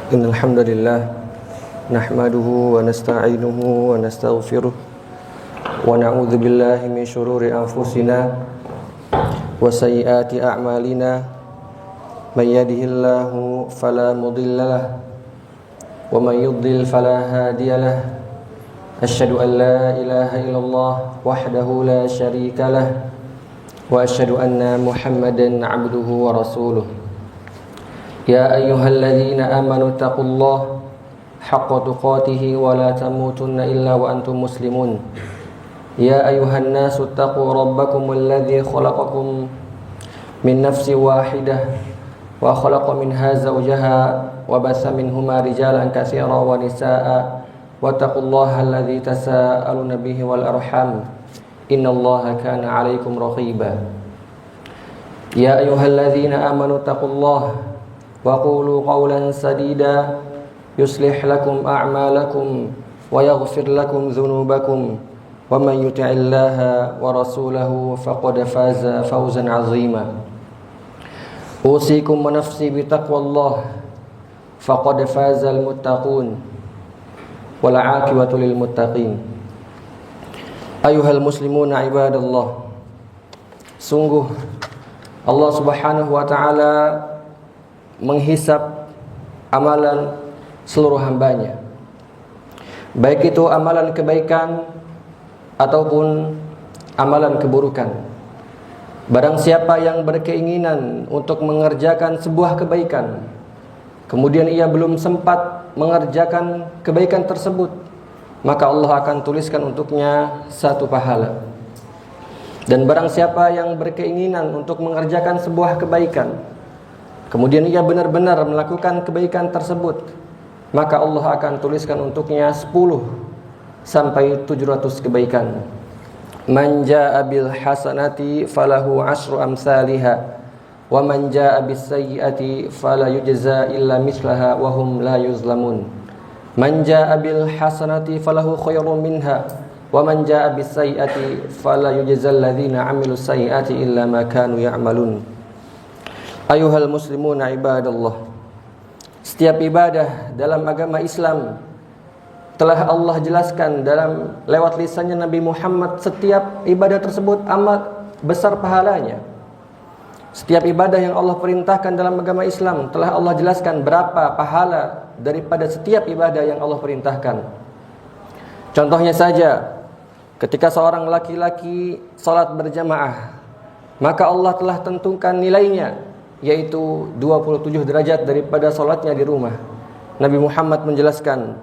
Innal hamdalillah nahmaduhu wa nasta'inuhu wa nastaghfiruh wa na'udzu billahi min shururi anfusina wa sayyiati a'malina may yahdihillahu fala mudhillalah wa may yudlil fala hadiyalah asyhadu an la ilaha illallah wahdahu la syarikalah wa asyhadu anna Muhammadan 'abduhu wa rasuluh. Ya ayyuhalladzina amanu taqullaha haqqa tuqatih wa la tamutunna illa wa antum muslimun. Ya ayyuhan nasu taqu rabbakumul ladzi khalaqakum min nafsin wahidah wa khalaqa minha zawjaha wa bassa minhuma rijalan katsiran wa nisaa'a wattaqullaha alladzi tasaaluna bihi wal arham innallaha kana 'alaikum raqiba. Ya ayyuhalladzina amanu taqullaha wa qulu qawlan sadida yuslih lakum a'malakum wa yaghfir lakum dhunubakum wa man yuti'illaha wa rasulahu faqad faza fawzan 'azima. Usikum wa nafsi bi taqwallah faqad fazal muttaqun wal 'aqibatu lil muttaqin. Ayuhal muslimuna ibadallah, sungguh Allah Subhanahu wa taala menghisap amalan seluruh hambanya, baik itu amalan kebaikan ataupun amalan keburukan. Barang siapa yang berkeinginan untuk mengerjakan sebuah kebaikan, kemudian ia belum sempat mengerjakan kebaikan tersebut, maka Allah akan tuliskan untuknya satu pahala. Dan barang siapa yang berkeinginan untuk mengerjakan sebuah kebaikan, kemudian ia benar-benar melakukan kebaikan tersebut, maka Allah akan tuliskan untuknya 10 sampai 700 kebaikan. Man jaa'a bil hasanati falahu 'asyru amsalihha wa man jaa'a bis sayyi'ati fala yujza illa mislaha wa hum la yuzlamun. Man jaa'a bil hasanati falahu khairun minha wa man jaa'a bis sayyi'ati fala yujza alladhina 'amilus sayyi'ati illa ma kanu ya'malun. Ayuhal muslimuna ibadallah, setiap ibadah dalam agama Islam telah Allah jelaskan dalam lewat lisannya Nabi Muhammad. Setiap ibadah tersebut amat besar pahalanya. Setiap ibadah yang Allah perintahkan dalam agama Islam telah Allah jelaskan berapa pahala daripada setiap ibadah yang Allah perintahkan. Contohnya saja, ketika seorang laki-laki salat berjamaah, maka Allah telah tentukan nilainya, yaitu 27 derajat daripada salatnya di rumah. Nabi Muhammad menjelaskan,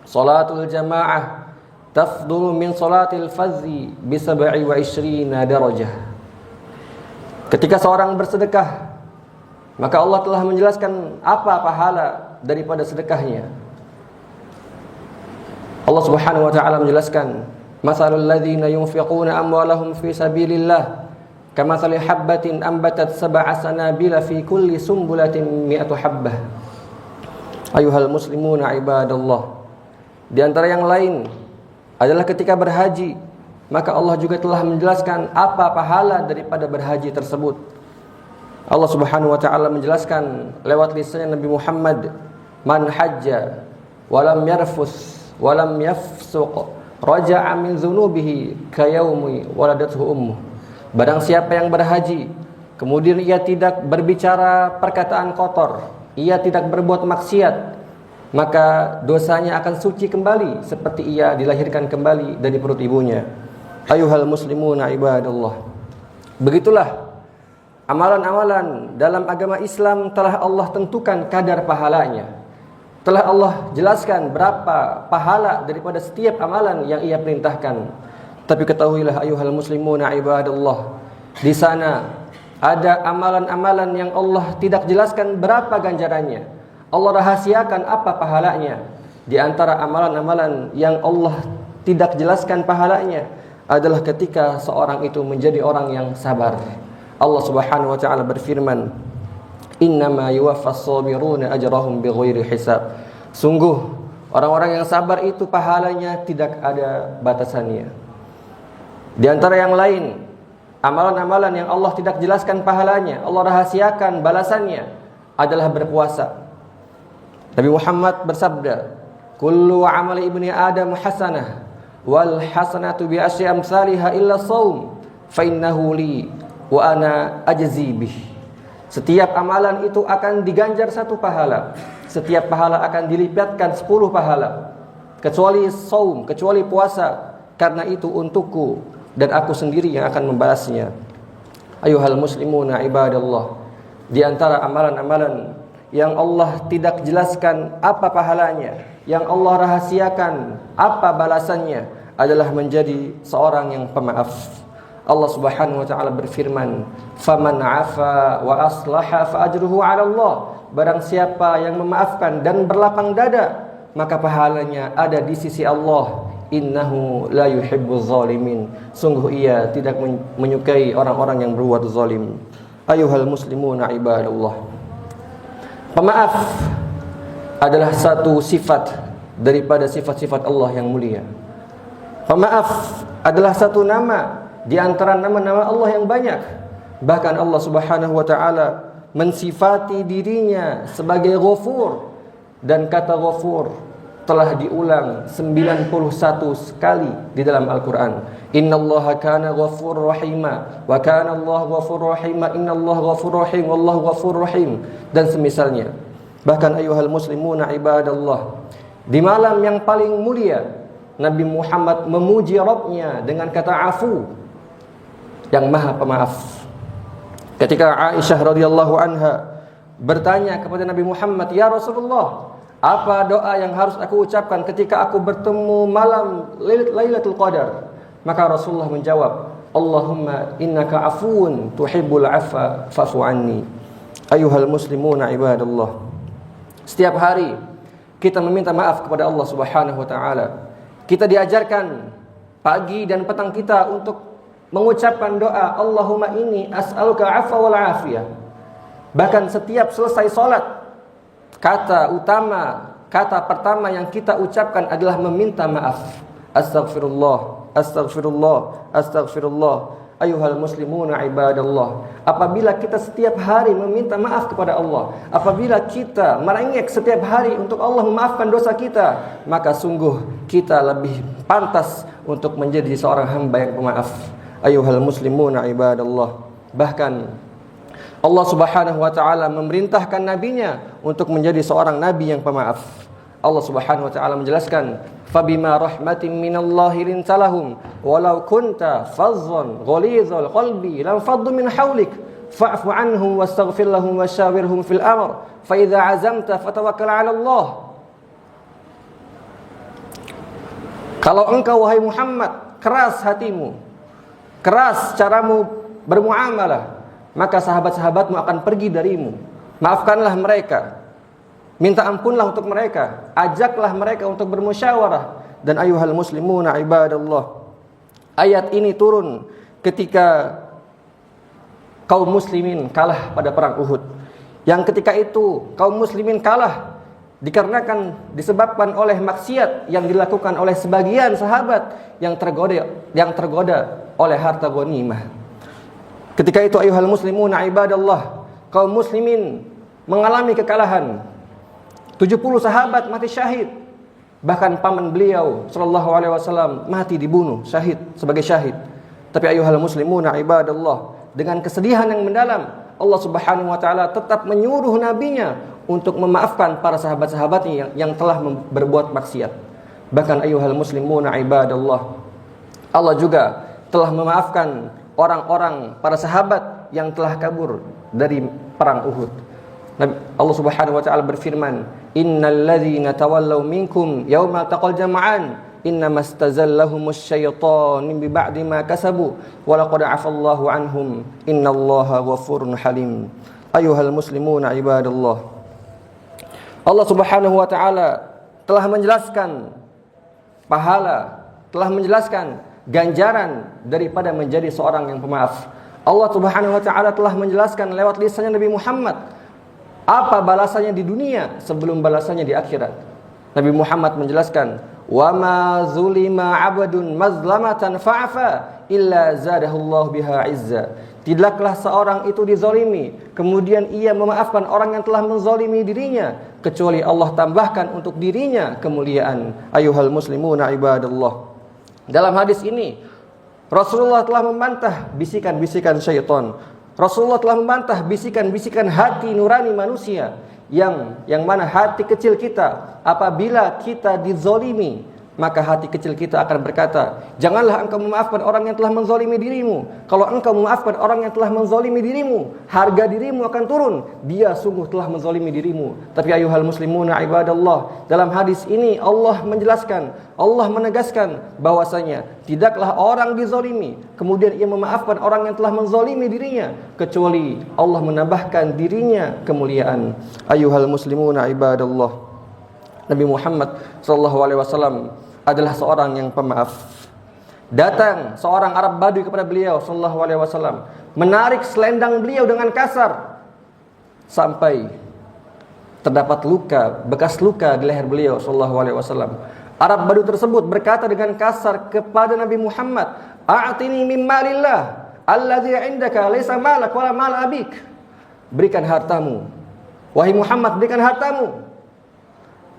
salatul jamaah tafdulu min salatil fadzi bi 27 darajah. Ketika seorang bersedekah, maka Allah telah menjelaskan apa pahala daripada sedekahnya. Allah Subhanahu wa taala menjelaskan, masalul ladzina yunfiquna amwalahum fi sabilillah kamathali habbatin ambatat sab'a sanabila fi kulli sumbulatin mi'atu habbah. Ayuhal muslimuna ibadallah, di antara yang lain adalah ketika berhaji, maka Allah juga telah menjelaskan apa pahala daripada berhaji tersebut. Allah Subhanahu wa taala menjelaskan lewat lisannya Nabi Muhammad, man hajja wa lam yarfus wa lam yafsuq raja'a min dzunubihi kayaumi waladathu ummuh. Barang siapa yang berhaji, kemudian ia tidak berbicara perkataan kotor, ia tidak berbuat maksiat, maka dosanya akan suci kembali seperti ia dilahirkan kembali dari perut ibunya. Ayuhal muslimuna ibadallah, begitulah amalan-amalan dalam agama Islam telah Allah tentukan kadar pahalanya. Telah Allah jelaskan berapa pahala daripada setiap amalan yang ia perintahkan. Tapi ketahuilah ayuhal muslimuna ibadallah, di sana ada amalan-amalan yang Allah tidak jelaskan berapa ganjarannya. Allah rahasiakan apa pahalanya. Di antara amalan-amalan yang Allah tidak jelaskan pahalanya adalah ketika seorang itu menjadi orang yang sabar. Allah Subhanahu wa taala berfirman, innama yuwaffas sabiruna ajrahum bighairi hisab. Sungguh orang-orang yang sabar itu pahalanya tidak ada batasannya. Di antara yang lain, amalan-amalan yang Allah tidak jelaskan pahalanya, Allah rahasiakan balasannya, adalah berpuasa. Nabi Muhammad bersabda, "Kullu amali ibni Adam hasanah, wal hasanatu bi asyri amsalha illa shaum, fa innahu li wa ana ajzi bih." Setiap amalan itu akan diganjar 1 pahala. Setiap pahala akan dilipatkan 10 pahala. Kecuali saum, kecuali puasa, karena itu untukku dan aku sendiri yang akan membalasnya. Ayuhal muslimuna ibadallah, di antara amalan-amalan yang Allah tidak jelaskan apa pahalanya, yang Allah rahasiakan apa balasannya, adalah menjadi seorang yang pemaaf. Allah Subhanahu wa taala berfirman, "Faman 'afa wa aslaha fa ajruhu 'ala Allah." Barang siapa yang memaafkan dan berlapang dada, maka pahalanya ada di sisi Allah. Innahu la yuhibbuz zalimin. Sungguh ia tidak menyukai orang-orang yang berbuat zalim. Ayuhal muslimuna ibadallah, pemaaf adalah satu sifat daripada sifat-sifat Allah yang mulia. Pemaaf adalah satu nama di antara nama-nama Allah yang banyak. Bahkan Allah Subhanahu wa taala mensifati dirinya sebagai Ghafur, dan kata Ghafur telah diulang 91 sekali di dalam Al-Qur'an. Innallaha kana ghafurur rahima wa kana Allahu ghafurur rahima, innallaha ghafurur rahim wallahu ghafurur rahim, dan semisalnya. Bahkan ayuhal muslimuna ibadallah, di malam yang paling mulia Nabi Muhammad memuji Rabbnya dengan kata afu, yang maha pemaaf. Ketika Aisyah radhiyallahu anha bertanya kepada Nabi Muhammad, "Ya Rasulullah, apa doa yang harus aku ucapkan ketika aku bertemu malam Lailatul Qadar?" Maka Rasulullah menjawab, "Allahumma innaka afuun tuhibbul afwa fa'fu anni." Ayuhal muslimuna ibadallah, setiap hari kita meminta maaf kepada Allah Subhanahu wa taala. Kita diajarkan pagi dan petang kita untuk mengucapkan doa, "Allahumma inni as'aluka 'afwa wal 'afiyah." Bahkan setiap selesai salat, kata pertama yang kita ucapkan adalah meminta maaf. Astaghfirullah, astaghfirullah, astaghfirullah. Ayuhal muslimuna ibadallah, apabila kita setiap hari meminta maaf kepada Allah, apabila kita merengek setiap hari untuk Allah memaafkan dosa kita, maka sungguh kita lebih pantas untuk menjadi seorang hamba yang pemaaf. Ayuhal muslimuna ibadallah, bahkan Allah Subhanahu wa taala memerintahkan nabinya untuk menjadi seorang nabi yang pemaaf. Allah Subhanahu wa taala menjelaskan, "Fabima rahmatin minallahi lintalahum walau kunta fazzan ghalidhal qalbi lam faddu min hawlik fa'fu anhum wastaghfir lahum wasyawirhum fil amr fa idza azamta fatawakkal 'ala Allah." Kalau engkau wahai Muhammad keras hatimu, keras caramu bermuamalah, maka sahabat-sahabatmu akan pergi darimu. Maafkanlah mereka, minta ampunlah untuk mereka, ajaklah mereka untuk bermusyawarah. Dan ayuhal muslimuna ibadallah, ayat ini turun ketika kaum muslimin kalah pada perang Uhud. Yang ketika itu kaum muslimin kalah disebabkan oleh maksiat yang dilakukan oleh sebagian sahabat yang tergoda oleh harta ghanimah. Ketika itu ayuhal muslimuna ibadallah, kaum muslimin mengalami kekalahan. 70 sahabat mati syahid. Bahkan paman beliau sallallahu alaihi wasallam mati dibunuh sebagai syahid. Tapi ayuhal muslimuna ibadallah, dengan kesedihan yang mendalam, Allah Subhanahu wa taala tetap menyuruh nabinya untuk memaafkan para sahabat-sahabatnya yang telah berbuat maksiat. Bahkan ayuhal muslimuna ibadallah, Allah juga telah memaafkan orang-orang para sahabat yang telah kabur dari perang Uhud. Allah Subhanahu wa taala berfirman, "Innal ladzina tawallaw minkum yaumal taqal jam'an innamastazallahumuz syaitanu bi ba'di ma kasabu wa laqad 'afallahu anhum innallaha ghafurun halim." Ayuhal muslimuna ibadallah, Allah Subhanahu wa taala telah menjelaskan pahala, telah menjelaskan ganjaran daripada menjadi seorang yang pemaaf. Allah Subhanahu wa taala telah menjelaskan lewat lisannya Nabi Muhammad apa balasannya di dunia sebelum balasannya di akhirat. Nabi Muhammad menjelaskan, "Wa ma zulima 'abdun mazlamatan fa'afa illa zadahullahu biha 'izza." tidaklah seorang itu dizalimi kemudian ia memaafkan orang yang telah menzalimi dirinya, kecuali Allah tambahkan untuk dirinya kemuliaan. Ayuhal muslimuna ibadallah. Dalam hadis ini Rasulullah telah membantah bisikan-bisikan syaitan. Rasulullah telah membantah bisikan-bisikan hati nurani manusia yang mana hati kecil kita apabila kita dizalimi, maka hati kecil kita akan berkata, janganlah engkau memaafkan orang yang telah menzalimi dirimu. Kalau engkau memaafkan orang yang telah menzalimi dirimu, harga dirimu akan turun. Dia sungguh telah menzalimi dirimu. Tapi ayuhal muslimuna ibadallah, dalam hadis ini Allah menjelaskan, Allah menegaskan bahwasanya tidaklah orang dizalimi kemudian ia memaafkan orang yang telah menzalimi dirinya, kecuali Allah menambahkan dirinya kemuliaan. Ayuhal muslimuna ibadallah, Nabi Muhammad SAW adalah seorang yang pemaaf. Datang seorang Arab Badui kepada beliau SAW, menarik selendang beliau dengan kasar sampai terdapat luka, bekas luka di leher beliau SAW. Arab Badui tersebut berkata dengan kasar kepada Nabi Muhammad, "A'tini min malillah alladzi 'indaka laysa malak wala mal abik." Berikan hartamu, wahai Muhammad, berikan hartamu.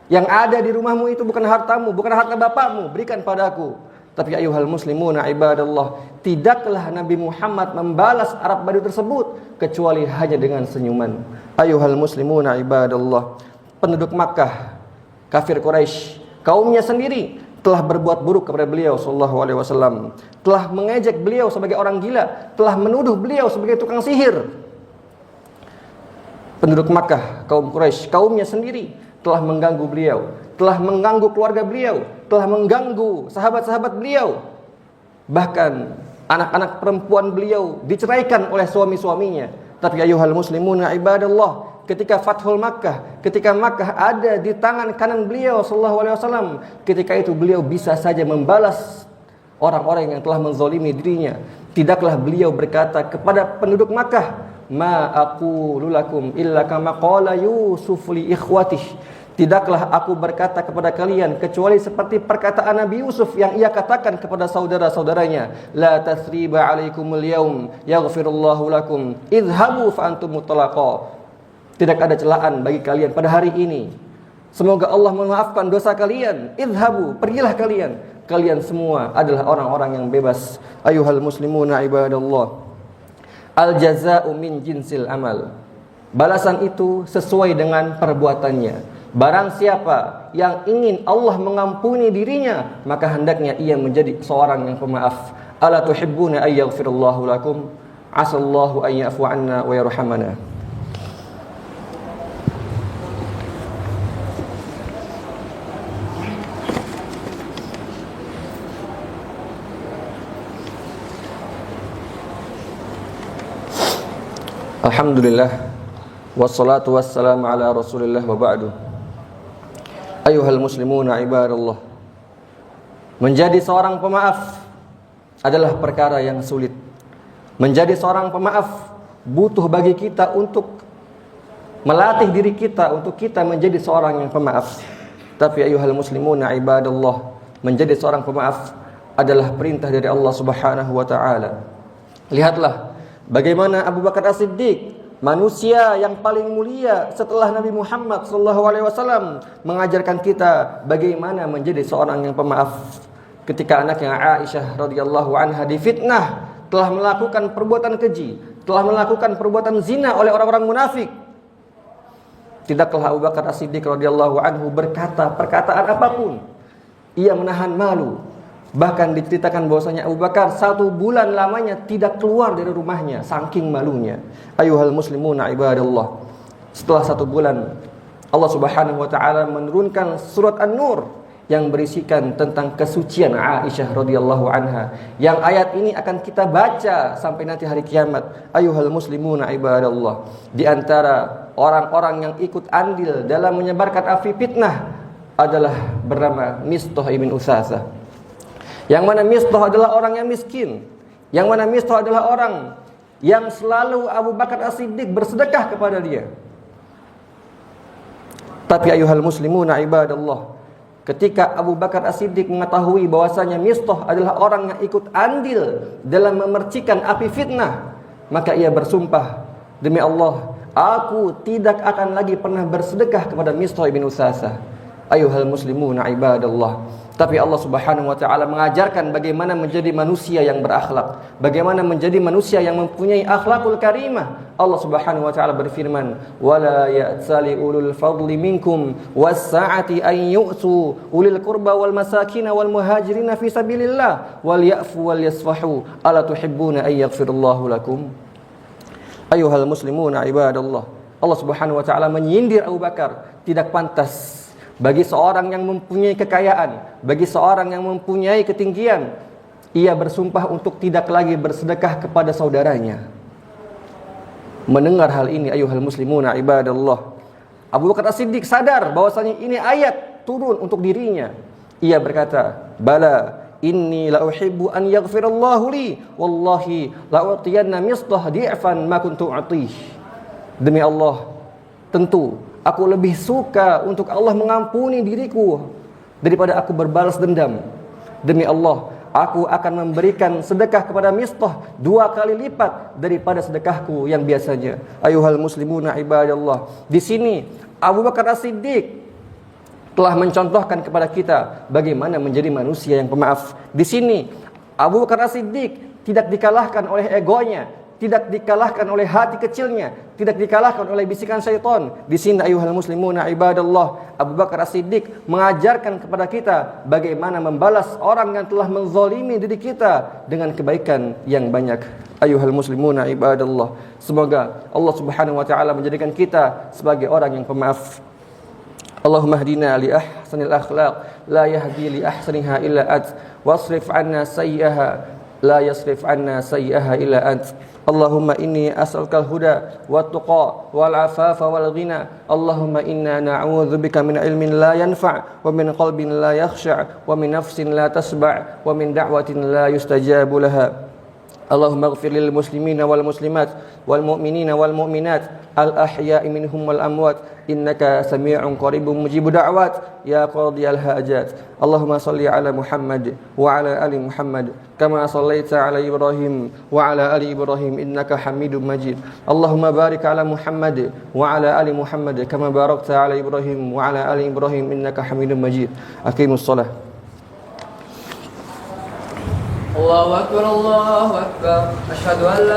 Yang ada di rumahmu itu bukan hartamu, bukan harta bapakmu, berikan padaku. Tapi ayuhal muslimuna ibadallah, tidaklah Nabi Muhammad membalas Arab Badui tersebut kecuali hanya dengan senyuman. Ayuhal muslimuna ibadallah, penduduk Makkah, kafir Quraisy, kaumnya sendiri telah berbuat buruk kepada beliau SAW, telah mengejek beliau sebagai orang gila, telah menuduh beliau sebagai tukang sihir. Penduduk Makkah, kaum Quraisy, kaumnya sendiri telah mengganggu beliau, telah mengganggu keluarga beliau, telah mengganggu sahabat-sahabat beliau. Bahkan anak-anak perempuan beliau diceraikan oleh suami-suaminya. Tapi ayuhal muslimuna ibadallah, ketika Fathul Makkah, ketika Makkah ada di tangan kanan beliau SAW, ketika itu beliau bisa saja membalas orang-orang yang telah menzalimi dirinya. Tidaklah beliau berkata kepada penduduk Makkah, "Ma aqulu lakum illa kama qala Yusuf li ikhwatihi." Tidaklah aku berkata kepada kalian kecuali seperti perkataan Nabi Yusuf yang ia katakan kepada saudara-saudaranya, "La tasriba 'alaikumul yaum yaghfirullahu lakum idhabu fa antum mutlaqa." Tidak ada celaan bagi kalian pada hari ini. Semoga Allah memaafkan dosa kalian. Idhabu, pergilah kalian. Kalian semua adalah orang-orang yang bebas. Ayuhal muslimuna ibadallah, al jazaa'u min jinsil amal. Balasan itu sesuai dengan perbuatannya. Barang siapa yang ingin Allah mengampuni dirinya, maka hendaknya ia menjadi seorang yang pemaaf. Ala tuhibbuna ay yaghfirallahu lakum? Asallahu an ya'fu 'anna wa yarhamana. Alhamdulillah, wassalatu wassalamu ala Rasulillah wa ba'du. Ayuhal muslimuna ibadallah, menjadi seorang pemaaf adalah perkara yang sulit. Menjadi seorang pemaaf butuh bagi kita untuk melatih diri kita untuk kita menjadi seorang yang pemaaf. Tapi ayuhal muslimuna ibadallah, menjadi seorang pemaaf adalah perintah dari Allah Subhanahu wa taala. Lihatlah bagaimana Abu Bakar As-Siddiq, manusia yang paling mulia setelah Nabi Muhammad SAW, mengajarkan kita bagaimana menjadi seorang yang pemaaf. Ketika anaknya Aisyah radhiyallahu anha difitnah, telah melakukan perbuatan keji, telah melakukan perbuatan zina oleh orang-orang munafik, tidaklah Abu Bakar As-Siddiq radhiyallahu anhu berkata perkataan apapun. Ia menahan malu. Bahkan diceritakan bahwasanya Abu Bakar 1 bulan lamanya tidak keluar dari rumahnya saking malunya. Ayuhal muslimuna ibadallah, setelah 1 bulan Allah Subhanahu wa taala menurunkan surat An-Nur yang berisikan tentang kesucian Aisyah radhiyallahu anha, yang ayat ini akan kita baca sampai nanti hari kiamat. Ayuhal muslimuna ibadallah, di antara orang-orang yang ikut andil dalam menyebarkan api fitnah adalah bernama Mistah ibn Usasah. Yang mana Mistah adalah orang yang miskin, yang mana Mistah adalah orang yang selalu Abu Bakar As-Siddiq bersedekah kepada dia. Tapi ayuhal muslimuna ibadallah, ketika Abu Bakar As-Siddiq mengetahui bahwasanya Mistah adalah orang yang ikut andil dalam memercikan api fitnah, Maka ia bersumpah, demi Allah, aku tidak akan lagi pernah bersedekah kepada Mistah bin Usasah. Ayuhal muslimuna ibadallah. Tapi Allah Subhanahu wa taala mengajarkan bagaimana menjadi manusia yang berakhlak, bagaimana menjadi manusia yang mempunyai akhlakul karimah. Allah Subhanahu wa taala berfirman, "Wala ya'tali ulul fadli minkum was-sa'ati an yu'tu ulil qurba wal masakin wal muhajirin fi sabilillah wal ya'fu wal yasfahu ala tuhibbuna ay yaghfirallahu lakum." Ayuhal muslimuna ibadallah. Allah Subhanahu wa taala menyindir Abu Bakar, tidak pantas bagi seorang yang mempunyai kekayaan, bagi seorang yang mempunyai ketinggian, ia bersumpah untuk tidak lagi bersedekah kepada saudaranya. Mendengar hal ini, ayuhal muslimuna ibadallah, Abu Bakar As-Siddiq sadar bahwasanya ini ayat turun untuk dirinya. Ia berkata, "Bala inni la uhibbu an yaghfirallahu li, wallahi la utiyanna Mistah di'fan ma kuntu u'tih." Demi Allah, tentu aku lebih suka untuk Allah mengampuni diriku daripada aku berbalas dendam. Demi Allah, aku akan memberikan sedekah kepada Mistah 2 kali lipat daripada sedekahku yang biasanya. Ayuhal muslimuna ibadallah. Di sini Abu Bakar As-Siddiq telah mencontohkan kepada kita bagaimana menjadi manusia yang pemaaf. Di sini Abu Bakar As-Siddiq tidak dikalahkan oleh egonya, tidak dikalahkan oleh hati kecilnya, tidak dikalahkan oleh bisikan syaitan. Di sini ayuhal muslimuna ibadallah, Abu Bakar As-Siddiq mengajarkan kepada kita bagaimana membalas orang yang telah menzalimi diri kita dengan kebaikan yang banyak. Ayuhal muslimuna ibadallah, semoga Allah Subhanahu wa taala menjadikan kita sebagai orang yang pemaaf. Allahumma hdina li ahsanil akhlaq la yahdi li ahsaniha illa ant wasrif 'anna sayyi'aha la yasrif 'anna sayyi'aha illa ant. Allahumma inni as'alukal huda wat tuqa wal afafa wal ghina. Allahumma inna na'udzubika min ilmin la yanfa' wa min qalbin la yakhsha' wa min nafsin la tasba' wa min da'watin la yustajabu laha. Allahumma ighfir lil muslimina wal muslimat wal mu'minina wal mu'minat al ahya'i minhum wal amwat innaka sami'un qaribun mujibud da'wat ya qadiyal hajat. Allahumma salli ala Muhammad wa ala ali Muhammad kama sallaita ala Ibrahim wa ala ali Ibrahim innaka Hamidum Majid. Allahumma barik ala Muhammad wa ala ali Muhammad kama barakta ala Ibrahim wa ala ali Ibrahim innaka Hamidum Majid. Aqimus shalah. Allahu akbar, Allahu akbar. Asyhadu an la